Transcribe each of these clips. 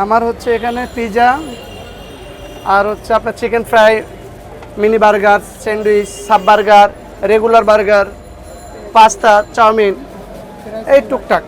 আমার হচ্ছে এখানে পিৎজা আর হচ্ছে আপনার chicken fry, mini burger, sandwich, sub burger, regular burger, pasta, chow mein, এই টুকটাক।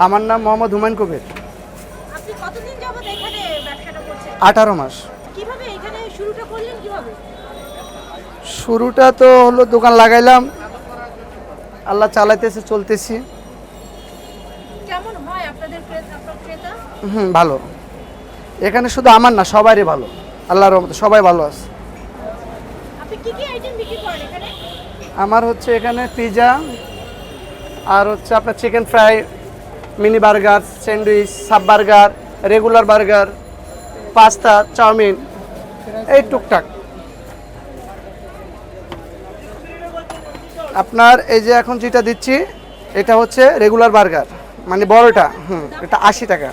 আমার নাম মোহাম্মদ হুমায়ুন কবির। আপনি কতদিন যাবত এখানে ব্যবসাটা করছেন? 18 মাস। কিভাবে এখানে শুরুটা করলেন কিভাবে? শুরুটা তো হলো দোকান লাগাইলাম, আল্লাহ চালাইতেছে, চলতেছি। কেমন হয় আপনাদের ক্রেতা? ভালো। এখানে শুধু আমার না, সবারই ভালো, আল্লাহর রহমতে সবাই ভালো আছে। আপনি কি কি আইটেম বিক্রি করেন এখানে? আমার হচ্ছে এখানে পিৎজা আর হচ্ছে আপনার chicken fry, mini burger, sandwich, sub burger, regular burger, pasta, chow mein, এই টুকটাক। আপনার এই যে এখন যেটা দিচ্ছি এটা হচ্ছে রেগুলার বার্গার, মানে বড়টা। এটা 80 টাকা।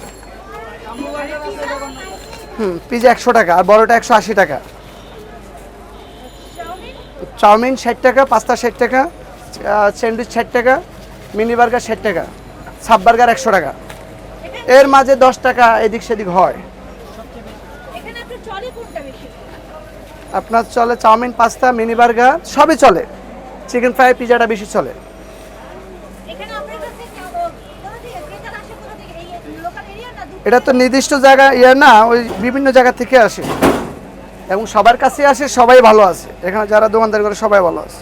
পিৎজা 100 টাকা আর বড়টা 180 টাকা। চাউমিন 60 টাকা, পাস্তা 60 টাকা, স্যান্ডউইচ 60 টাকা, মিনি বার্গার 60 টাকা, সাব বার্গার 100 টাকা। এর মাঝে 10 টাকা এদিক সেদিক হয়। এখানে আপনার চলে কোনটা বেশি? আপনার চলে চাউমিন, পাস্তা, মিনি বার্গার সবই চলে। চিকেন ফ্রাই, পিৎজাটা বেশি চলে। এখানে আপনার কাছে কোথা থেকে ক্রেতারা আসে, কোথা থেকে? এই লোকাল এরিয়া না দূর? এটা তো নির্দিষ্ট জায়গা না, ওই বিভিন্ন জায়গা থেকে আসে এবং সবার কাছে আসে, সবাই ভালো আছে। এখানে যারা দোকানদার করে সবাই ভালো আছে।